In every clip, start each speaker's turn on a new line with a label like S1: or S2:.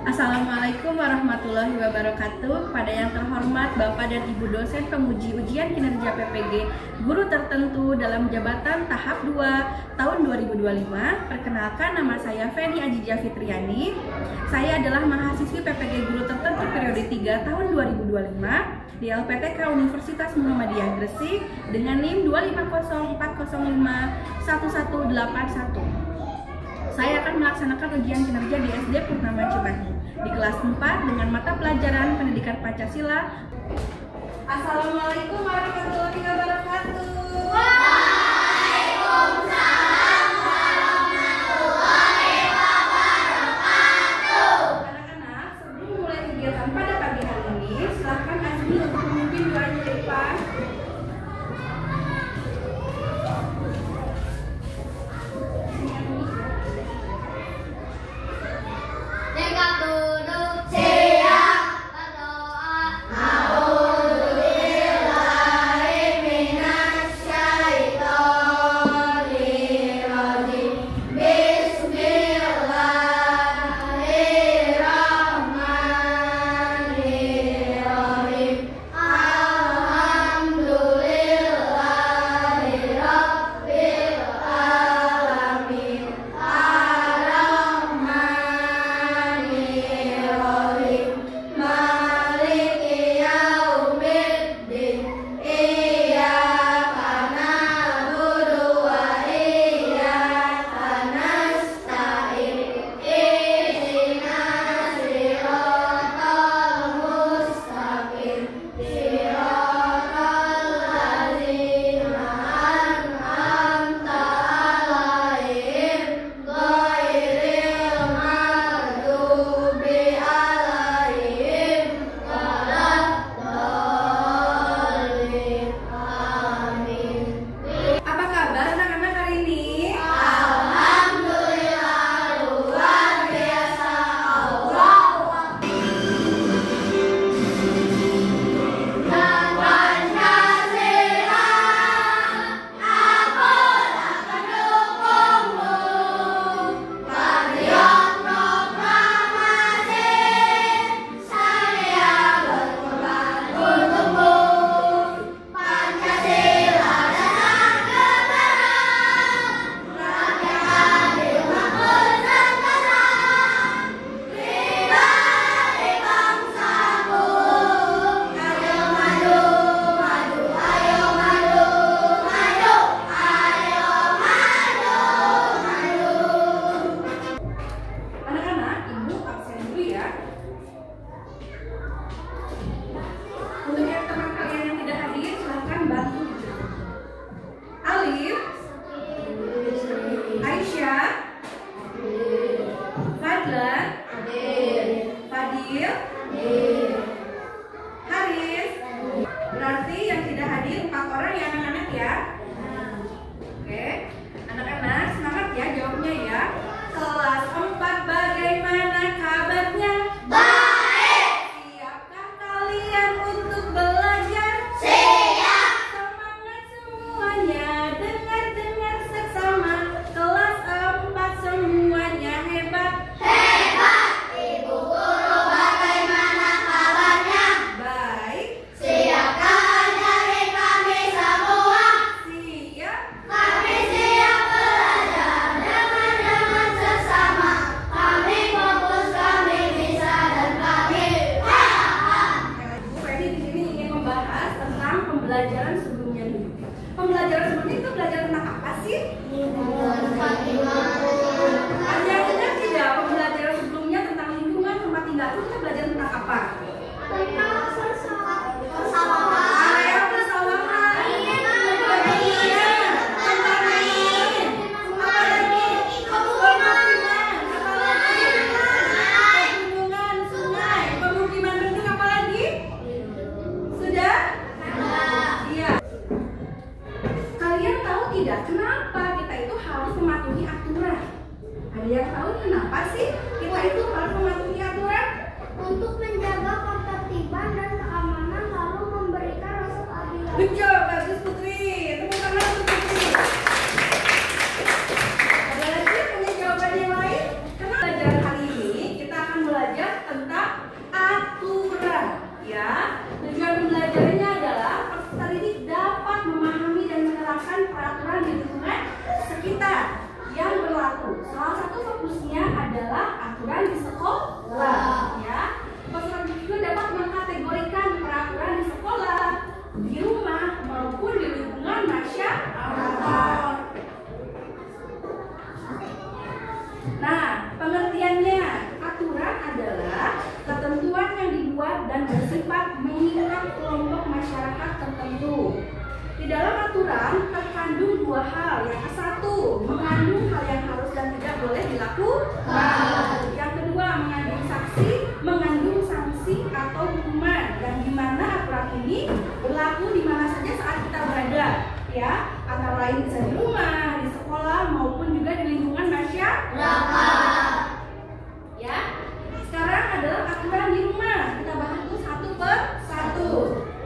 S1: Assalamualaikum warahmatullahi wabarakatuh. Kepada yang terhormat Bapak dan Ibu dosen penguji ujian kinerja PPG guru tertentu dalam jabatan tahap 2 tahun 2025, perkenalkan, nama saya Feni Ajijah Fitriani. Saya adalah mahasiswi PPG guru tertentu periode 3 tahun 2025 di LPTK Universitas Muhammadiyah Gresik dengan NIM 25040511181. Saya akan melaksanakan ujian kinerja di SD Purnama Cimahi di kelas 4 dengan mata pelajaran Pendidikan Pancasila. Assalamualaikum warahmatullahi wabarakatuh.
S2: Waalaikumsalam warahmatullahi wabarakatuh.
S1: Anak-anak, sebelum mulai kegiatan pada pagi hari ini, silakan Azmi untuk memimpin doanya di depan. Untuk yang teman kalian yang tidak hadir, silahkan bantu. Alif, Aisyah, Fadlan, Fadil, Haris. Berarti yang tidak hadir 4 orang ya anak-anak ya. Oke, anak-anak semangat ya jawabnya ya. Kelas 4 bagaimana kabarnya?
S2: Kami
S1: belajar tentang aturan, ya. Tujuan belajarnya adalah peserta didik dapat memahami dan menerapkan peraturan di lingkungan sekitar yang berlaku. Salah satu fokusnya adalah aturan di sekolah, ya. Peserta didik juga dapat mengkategorikan peraturan di sekolah, di rumah maupun di lingkungan masyarakat. Nah, pengertiannya, aturan adalah ketentuan yang dibuat dan bersifat mengikat kelompok masyarakat tertentu. Di dalam aturan terkandung dua hal. Yang satu, mengandung hal yang harus dan tidak boleh dilakukan. Yang kedua, mengandung sanksi atau hukuman, yang dimana aturan ini berlaku di mana saja saat kita berada, ya, antara lain bisa di rumah, di sekolah maupun juga di lingkungan masyarakat. Ya, sekarang adalah aturan di rumah. Kita bahas itu satu per satu.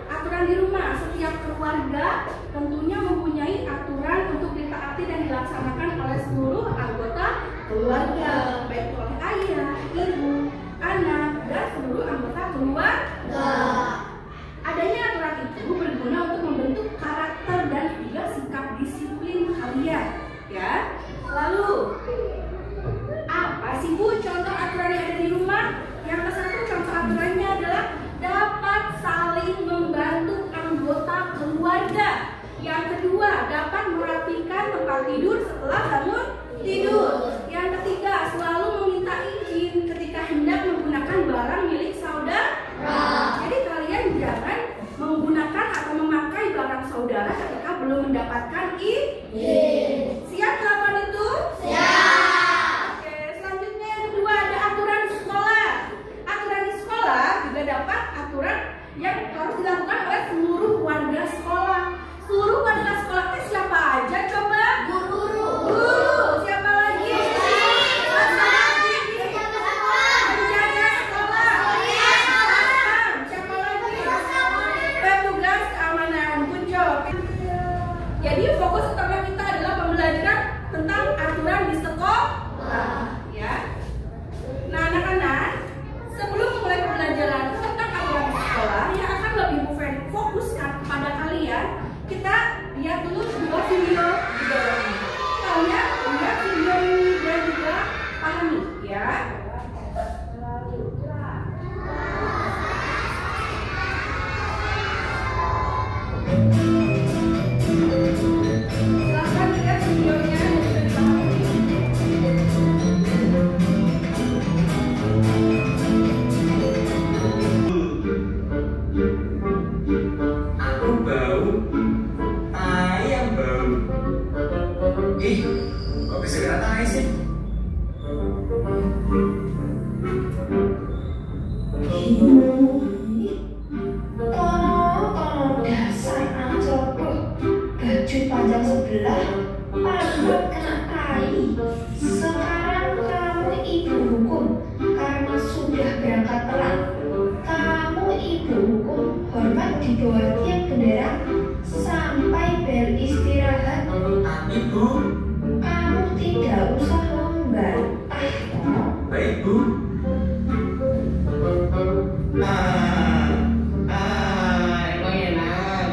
S1: Aturan di rumah, setiap keluarga tentunya mempunyai aturan untuk ditaati dan dilaksanakan oleh seluruh anggota keluarga, baik oleh ayah, ibu, anak, dan seluruh anggota keluarga. Adanya aturan itu berguna untuk membentuk karakter dan juga sikap disiplin kalian, ya. Lalu, apa sih Bu contoh aturan yang ada di rumah? Yang satu, contoh aturannya adalah dapat saling membantu anggota keluarga. Yang kedua, dapat merapikan tempat tidur setelah bangun tidur. Yang ketiga, selalu meminta izin ketika hendak menggunakan barang milik saudara. Jadi kalian jangan menggunakan atau memakai barang saudara ketika belum mendapatkan izin. Siap melakukan itu? Siap. Oke, selanjutnya yang kedua ada aturan di sekolah. Aturan di sekolah juga dapat aturan yang harus dilakukan oleh seluruh warga sekolah. Seluruh warga sekolah itu siapa aja coba? Guru. Siapa lagi? Penjaga sekolah. Siapa lagi? Petugas keamanan. Good job. Jadi fokus utama kita adalah pembelajaran tentang aturan di sekolah, ya. Nah, anak-anak, sebelum memulai pembelajaran tentang aturan di sekolah yang akan lebih fokuskan kepada kalian, kita lihat dulu dua video di bawah ini. Kalian lihat video ini dan juga pahami, ya. Silahkan lihat videonya dan juga dipahami.
S2: Aku bau, ayam bau. Ih, kok bisa kena tai sih?
S3: Tono dasar anak ceroboh, baju panjang sebelah, pangkat kena tai. Sekarang kamu ibu hukum karena sudah berangkat telat. Kamu ibu hukum, hormat di bawah tiang bendera sampai bel istirahat.
S2: Ibu,
S3: Kamu tidak usah membantah.
S2: baik Bu. Emang enak.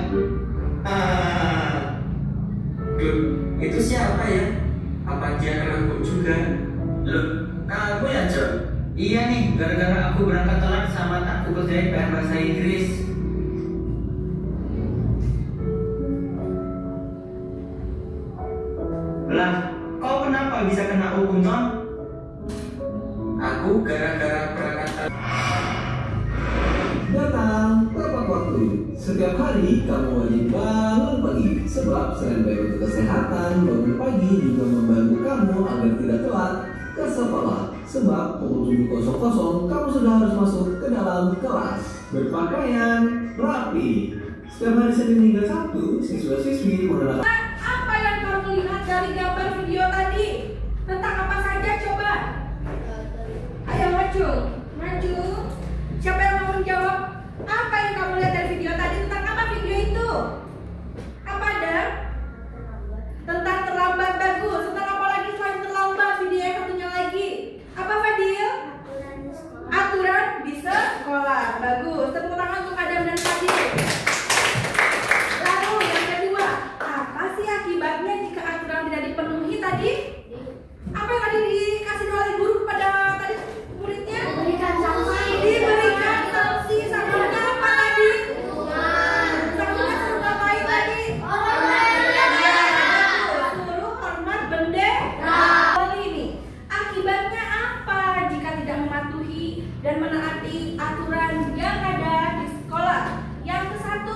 S2: Duh, itu siapa ya? Apa dia kena hukum juga? Loh, kamu ya, Cok?
S4: Iya nih, gara-gara aku berangkat telat sama tak aku kerjain PR bahasa Inggris. Lah, kau kenapa bisa kena hukum, Ton?
S2: Aku gara-gara berangkat telat.
S5: Datang tepat waktu. Setiap hari kamu wajib bangun pagi. Sebab selain baik untuk kesehatan, bangun pagi juga membantu kamu agar tidak telat ke sekolah. Sebab pukul 7.00 kamu sudah harus masuk ke dalam kelas. Berpakaian rapi. Setiap hari Senin hingga Sabtu, siswa-siswi mengenakan.
S1: Apa yang kamu lihat dari gambar video tadi? Tentang apa saja coba? Ayo maju. Siapa yang mau menjawab? Apa yang kamu lihat dari video tadi? Tentang apa video itu? Apa ada? Tentang terlambat, bagus. Tentang apa lagi selain terlambat? Video yang satunya lagi. Apa Fadil? dan menaati aturan yang ada di sekolah. Yang ke-1,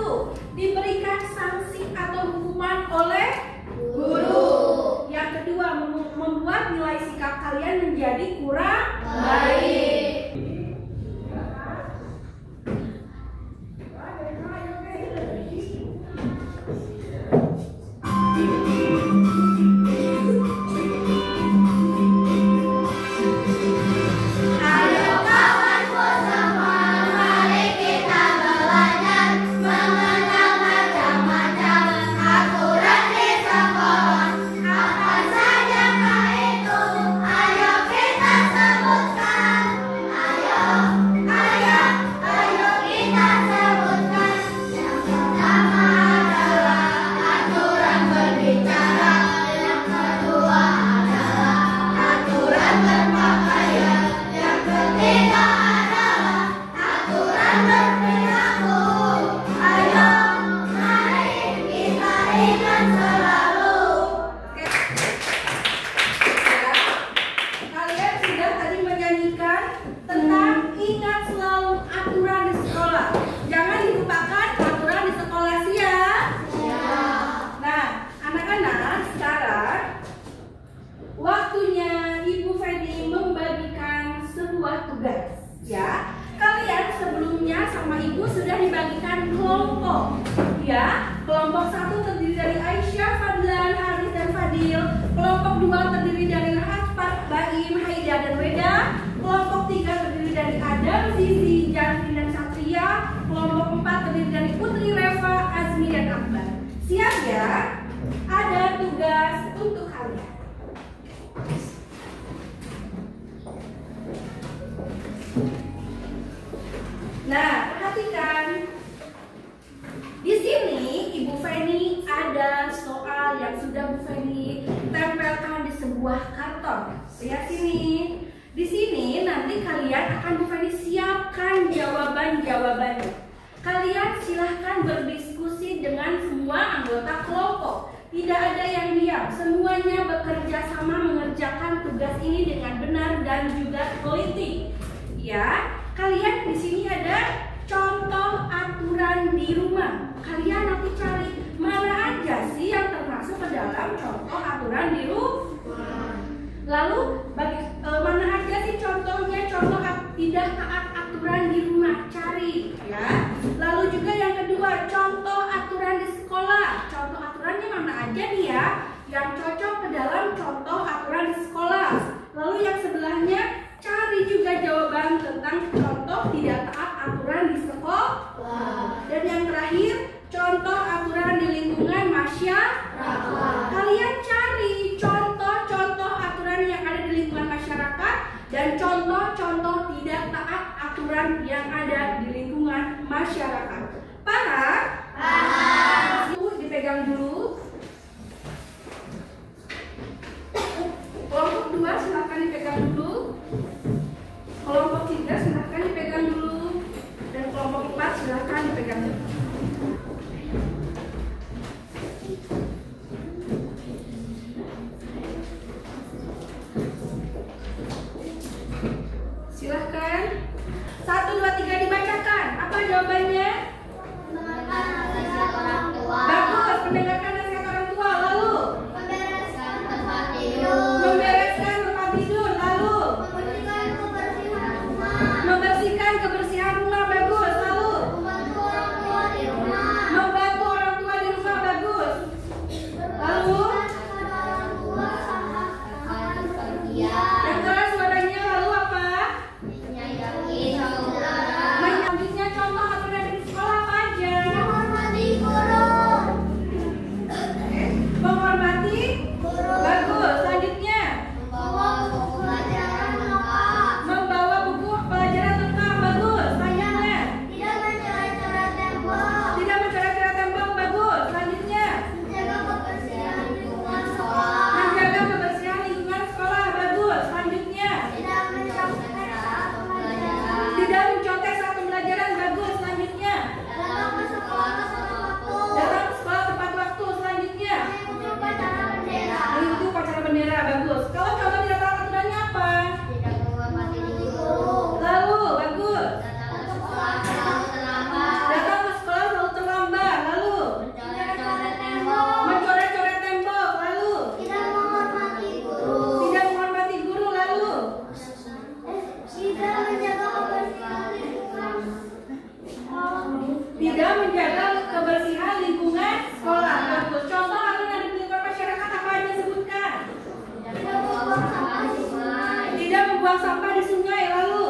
S1: diberikan sanksi atau hukuman oleh guru. Yang kedua, membuat nilai sikap kalian menjadi kurang baik. Kelompok 1 terdiri dari Aisyah, Fadlan, Haris, dan Fadil. Kelompok 2 terdiri dari Rahmat, Baim, Haida, dan Weda. Kelompok 3 terdiri dari Adam, Zizi, Janvin, dan Satria. Kelompok 4 terdiri dari Putri, Reva, Azmi, dan Akbar. Siap ya? Ada tugas untuk kalian. Nah, perhatikan. Di sini Ibu Feni ada soal yang sudah Bu Feni tempelkan di sebuah karton. Lihat sini. Di sini nanti kalian akan Bu Feni siapkan jawaban-jawabannya. Kalian silahkan berdiskusi dengan semua anggota kelompok. Tidak ada yang diam. Semuanya bekerja sama mengerjakan tugas ini dengan benar dan juga teliti. Ya, kalian di sini ada contoh aturan di rumah. Kalian nanti cari mana aja sih yang termasuk ke dalam contoh aturan di rumah. Lalu mana aja sih contohnya contoh tidak taat aturan di rumah, cari ya. Lalu juga yang kedua, contoh aturan di sekolah. Contoh aturannya mana aja nih ya yang cocok ke dalam contoh aturan di sekolah. Lalu yang sebelahnya cari juga jawaban tentang contoh tidak taat aturan di sekolah. Dan yang terakhir, contoh aturan di lingkungan masyarakat. Kalian cari contoh-contoh aturan yang ada di lingkungan masyarakat dan contoh-contoh tidak taat aturan yang ada di lingkungan masyarakat. Paham? Paham. Dipegang dulu. Kelompok 2 silakan dipegang dulu. Kelompok 3 silakan dipegang dulu. Dan kelompok 4 silakan dipegang dulu. Silahkan. 1, 2, 3 dibacakan. Apa jawabannya? Bagus, mendengarkan nasihat orang tua. Lalu membereskan tempat tidur. Lalu membersihkan kebersihan rumah. Bagus. Lalu membantu orang tua di rumah. Bagus. Lalu yang keras suaranya. Lalu apa? Selanjutnya contoh aturan di sekolah. menjaga kebersihan lingkungan sekolah. Bagus. Contoh aturan yang ada di lingkungan masyarakat apa aja sebutkan? Tidak membuang sampah di sungai. Lalu?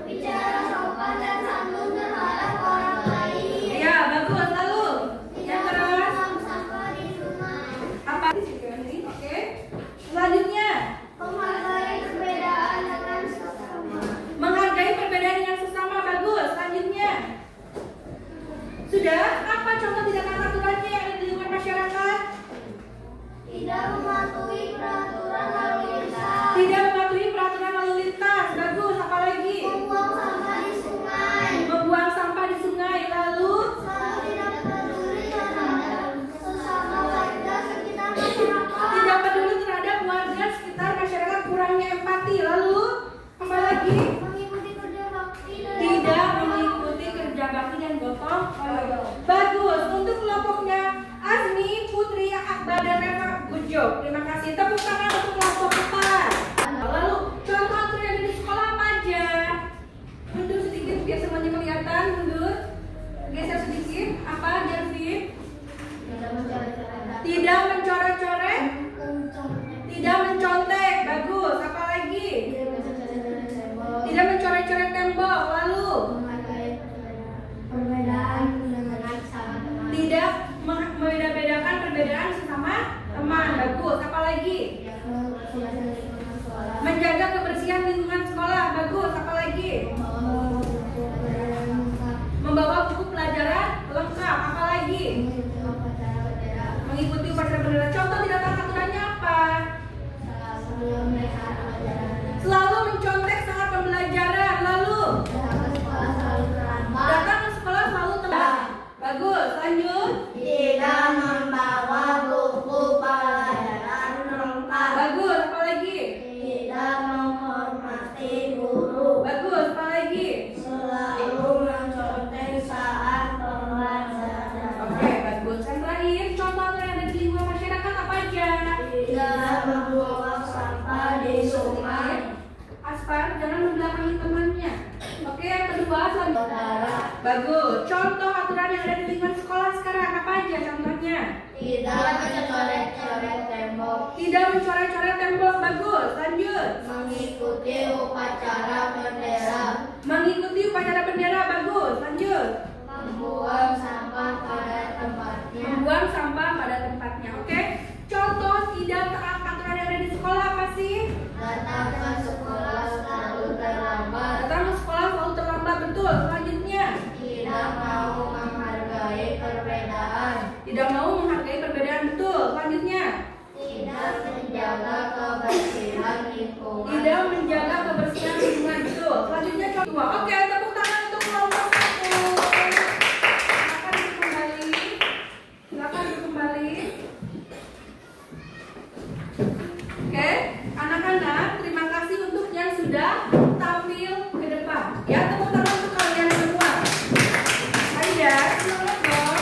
S6: Bicara sopan dan santun terhadap orang lain.
S1: Ya, bagus. Lalu? Yang terus?
S6: Sampah di sungai.
S1: Apa? Oke. Selanjutnya,
S6: Menghargai perbedaan dengan sesama.
S1: menghargai perbedaan dengan sesama. Bagus. Selanjutnya, sudah? Apa contoh tindakan aturannya yang ada di lingkungan masyarakat?
S6: Tidak mematuhi peraturan lalu lintas.
S1: Tidak mematuhi peraturan lalu lintas. Bagus. Apa lagi?
S6: Membuang sampah di sungai.
S1: Membuang sampah di sungai. Lalu?
S6: Selalu tidak peduli terhadap sesama warga sekitar masyarakat.
S1: Tidak peduli terhadap warga sekitar masyarakat, kurangnya empati. Lalu? Apa lagi?
S6: Mengikuti kerja bakti dan
S1: Tidak mengikuti kerja bakti dan gotong royong. Bagus. Untuk kelompoknya Azmi, Putri, Akbar, dan Reva, good job. Terima kasih. Tepuk tangan untuk kelompok 4. Lalu contoh aturan yang ada di sekolah apa aja? Mundur sedikit biar semuanya kelihatan. Mundur. Geser sedikit. Apa aja sih? Tidak mencoret-coret. Tidak mencontek. Bagus. Apa lagi? Tidak mencoret-coret tembok. Lalu?
S6: perbedaan dengan sama teman.
S1: Tidak membeda-bedakan perbedaan sesama teman. Bagus. Apa lagi? Menjaga kebersihan lingkungan sekolah. Bagus. Apa lagi? Membawa buku pelajaran lengkap. Apa lagi? Mengikuti upacara bendera. Contoh tindakan aturannya apa? Selalu mencontek saat pembelajaran. Lalu? Datang ke sekolah selalu telat. Bagus. Lanjut.
S6: Tidak membawa buku pelajaran lengkap.
S1: Bagus. Apa lagi?
S6: Tidak menghormati guru.
S1: Bagus. Apa lagi?
S6: Selalu mencontek saat pembelajaran.
S1: Oke, bagus. Yang terakhir, contoh aturan yang ada di lingkungan masyarakat apa aja?
S6: Tidak membuang sampah di sungai.
S1: Aspar, jangan membelakangi temannya. Oke, yang kedua, selanjutnya.
S6: Saudara,
S1: Bagus. Contoh aturan yang ada di lingkungan sekolah sekarang apa aja contohnya?
S6: tidak mencoret-coret tembok.
S1: Tidak mencoret-coret tembok. Bagus. Lanjut.
S6: Mengikuti upacara bendera.
S1: Mengikuti upacara bendera. Bagus. Lanjut.
S6: Membuang sampah pada tempatnya.
S1: Membuang sampah pada tempatnya. Oke. Contoh tidak taat aturan yang ada di sekolah apa sih?
S6: Datang ke sekolah selalu terlambat.
S1: Datang ke sekolah selalu terlambat. Betul. Selanjutnya.
S6: Tidak mau menghargai perbedaan.
S1: Tidak mau menghargai perbedaan. Betul. Selanjutnya.
S6: Tidak menjaga kebersihan lingkungan.
S1: Tidak menjaga kebersihan lingkungan. Betul. Selanjutnya contoh. Oke, tepuk tangan untuk kelompok 1. Silakan duduk kembali. Silakan duduk kembali. Oke, anak-anak, terima kasih untuk yang sudah tampil ke depan. Ya, tepuk tangan untuk kalian semua. Aida, semangat dong.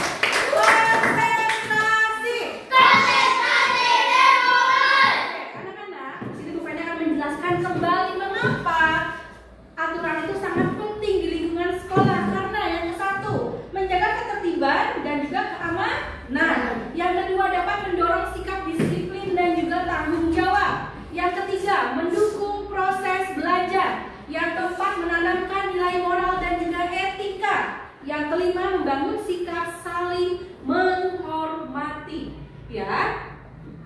S1: Konsentrasi. Anak-anak, sini Bu Feni akan menjelaskan kembali mengapa aturan itu sangat penting di lingkungan sekolah. Karena yang ke-1, menjaga ketertiban dan juga keamanan. Yang kedua, dapat mendorong sikap disiplin dan juga tanggung jawab. Yang ketiga, mendukung proses belajar. Yang keempat, menanamkan nilai moral dan juga etika. Yang kelima, membangun sikap saling menghormati. Ya,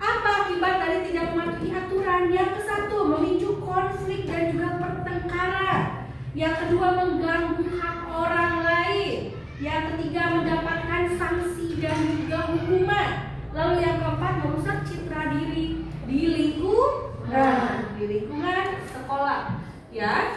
S1: apa akibat dari tidak mematuhi aturan? Yang ke-1, memicu konflik dan juga pertengkaran. Yang kedua, mengganggu hak orang lain. Yang ketiga, mendapatkan sanksi dan juga hukuman. Lalu yang keempat, merusak citra diri di lingkungan sekolah. Ya.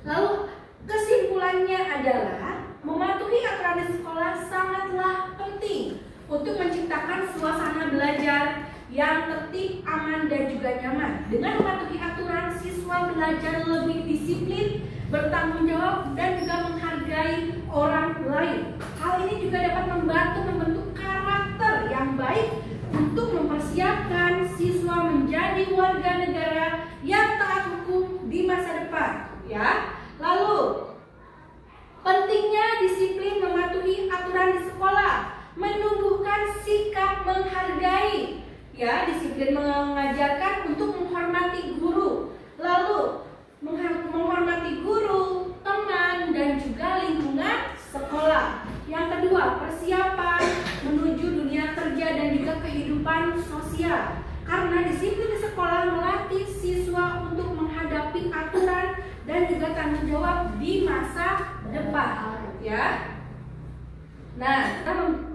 S1: Lalu kesimpulannya adalah mematuhi aturan di sekolah sangatlah penting untuk menciptakan suasana belajar yang tertib, aman, dan juga nyaman. Dengan mematuhi aturan, siswa belajar lebih disiplin, bertanggung jawab, dan juga menghargai orang lain. Hal ini juga dapat membantu membentuk karakter yang baik untuk mempersiapkan siswa menjadi warga negara yang taat hukum di masa depan. Ya, lalu pentingnya disiplin mematuhi aturan Ya, disiplin mengajarkan untuk menghormati guru, lalu menghormati guru, teman, dan juga lingkungan sekolah. Yang kedua, persiapan menuju dunia kerja dan juga kehidupan sosial. Karena disiplin di sekolah melatih siswa untuk menghadapi aturan dan juga tanggung jawab di masa depan. Ya. Nah,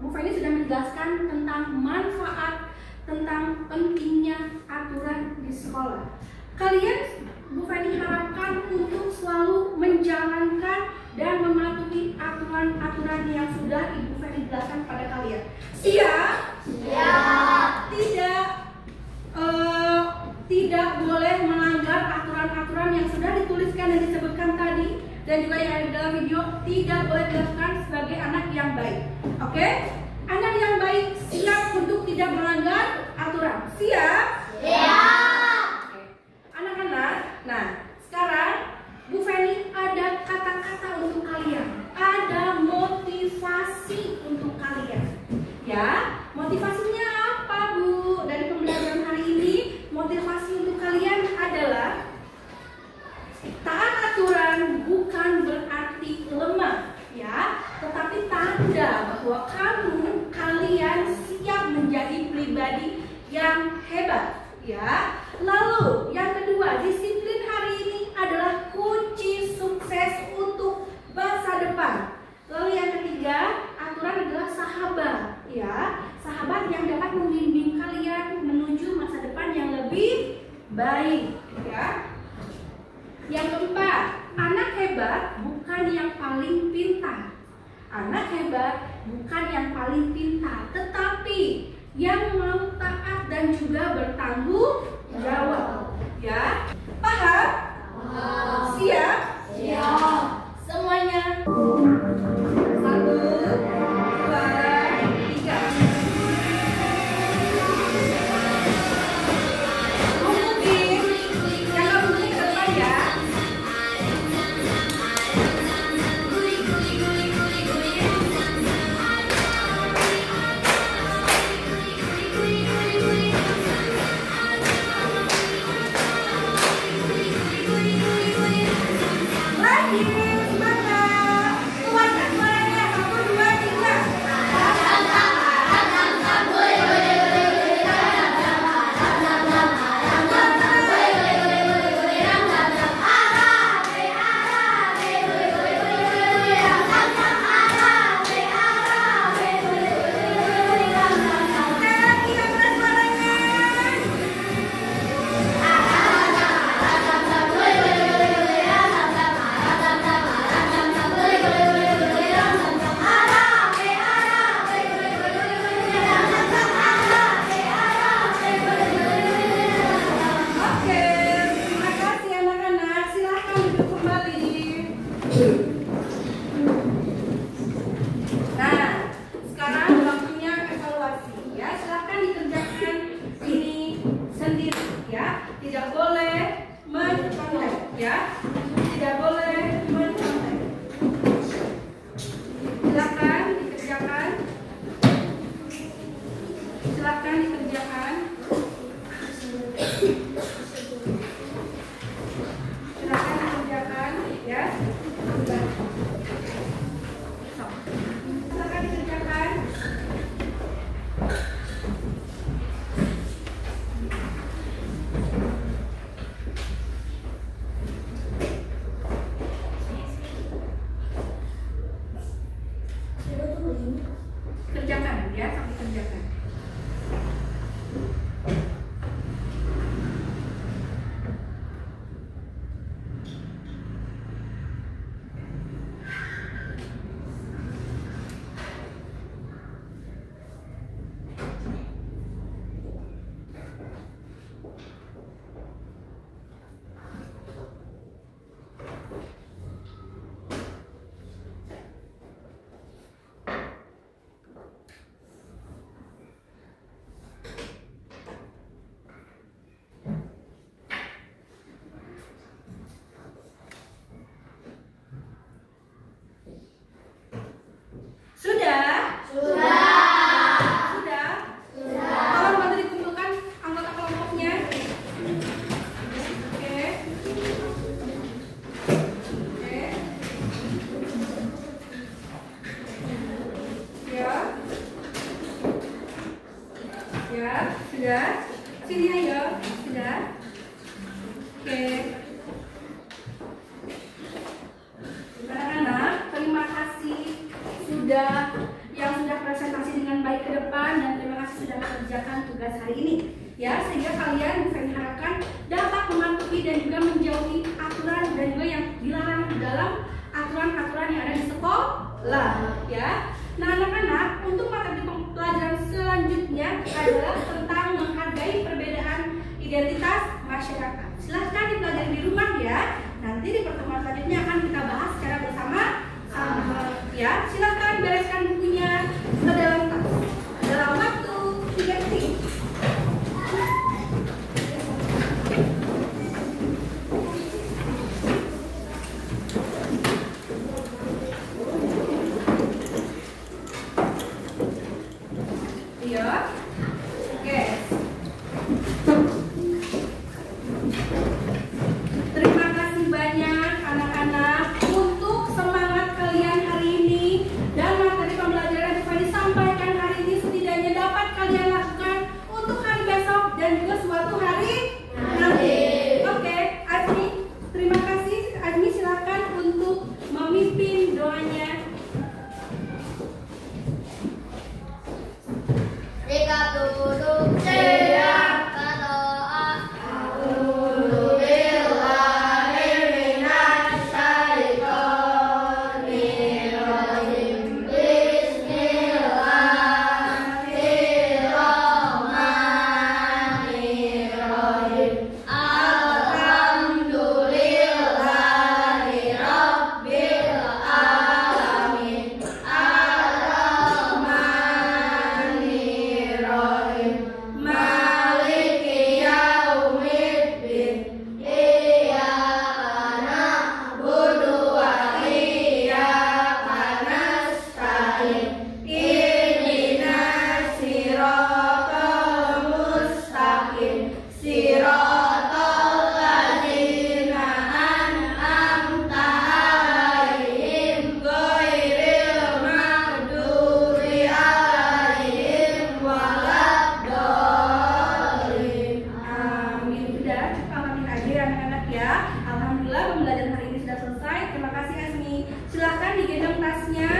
S1: Bu Feni sudah menjelaskan tentang manfaat, tentang pentingnya aturan di sekolah. Kalian, Bu Feni harapkan untuk selalu menjalankan dan mematuhi aturan-aturan yang sudah Ibu Feni jelaskan pada kalian. Siap? Siap. Tidak boleh melanggar aturan-aturan yang sudah dituliskan dan disebutkan tadi, dan juga yang ada di dalam video. Tidak boleh dilakukan sebagai anak yang baik. Oke? Anak yang baik siap untuk tidak melanggar aturan. Siap? Siap. Oke. Anak-anak, nah sekarang Bu Feni ada kata-kata untuk kalian. Ada motivasi untuk kalian. Ya, motivasinya apa, Bu? Dari pembelajaran hari ini, motivasi untuk kalian adalah taat aturan bukan berarti lemah, ya, tetapi tanda bahwa kalian siap menjadi pribadi yang hebat, ya. Lalu yang kedua, disiplin hari ini adalah kunci sukses untuk masa depan. Lalu yang ketiga, aturan adalah sahabat, ya, sahabat yang dapat membimbing kalian menuju masa depan yang lebih baik, ya. Yang keempat, anak hebat bukan yang paling pintar. Anak hebat bukan yang paling pintar, tetapi yang mau taat dan juga bertanggung jawab. Ya, paham? Siap? Siap. Semuanya. 1, 2, 3. Mungkin jangan bunyi ke depan ya. Lagi, semangat. Keluarkan suaranya. 1, 2, 3. Lagi, yang keras suaranya. Oke, terima kasih anak-anak. Silahkan duduk kembali. Nah, sekarang waktunya evaluasi, ya. Silahkan dikerjakan ini sendiri, ya. Tidak boleh mencontek, ya. Tidak boleh mencontek. Silahkan dikerjakan. Silahkan dikerjakan. Silakan dikerjakan, ya. Silakan dikerjakan. Kerjakan, ya, sampai kerjakan. Sudah? Sini ayo. Sudah? Oke. Anak-anak, terima kasih yang sudah presentasi dengan baik ke depan, dan terima kasih sudah mengerjakan tugas hari ini. Ya, sehingga kalian bisa diharapkan dapat mematuhi dan juga menjauhi aturan dan juga yang dilarang dalam aturan-aturan yang ada di sekolah. Ya. Nah, anak-anak, untuk materi pelajaran selanjutnya adalah tentang menghargai perbedaan identitas masyarakat. Silahkan dipelajari di rumah ya. Nanti di pertemuan selanjutnya akan kita bahas secara bersama-sama. Ya, silahkan bereskan bukunya ke dalam tas. Dalam waktu 3 detik. Iya. Oke. Terima kasih banyak anak-anak untuk semangat kalian hari ini, dan materi pembelajaran yang telah disampaikan hari ini setidaknya dapat kalian lakukan untuk hari besok dan juga suatu hari nanti. Oke, Azmi, terima kasih. Azmi, silakan untuk memimpin doanya.
S6: Jika duduk siap berdoa, A'udzubillahi minasyaitonirrajim. Bismillahirrahmanirrahim. Alhamdulillahi rabbil alamin. Maliki yaumiddin. Iyyaka na'budu wa iyyaka nasta'in. Ihdinas siratal mustaqim. Siratal ladzina an'amta 'alaihim ghairil maghdubi 'alaihim waladdallin.
S1: Amin. Sudah, amatin aja ya anak-anak ya. Alhamdulillah pembelajaran hari ini sudah selesai. Terima kasih Azmi. Silahkan digendong tasnya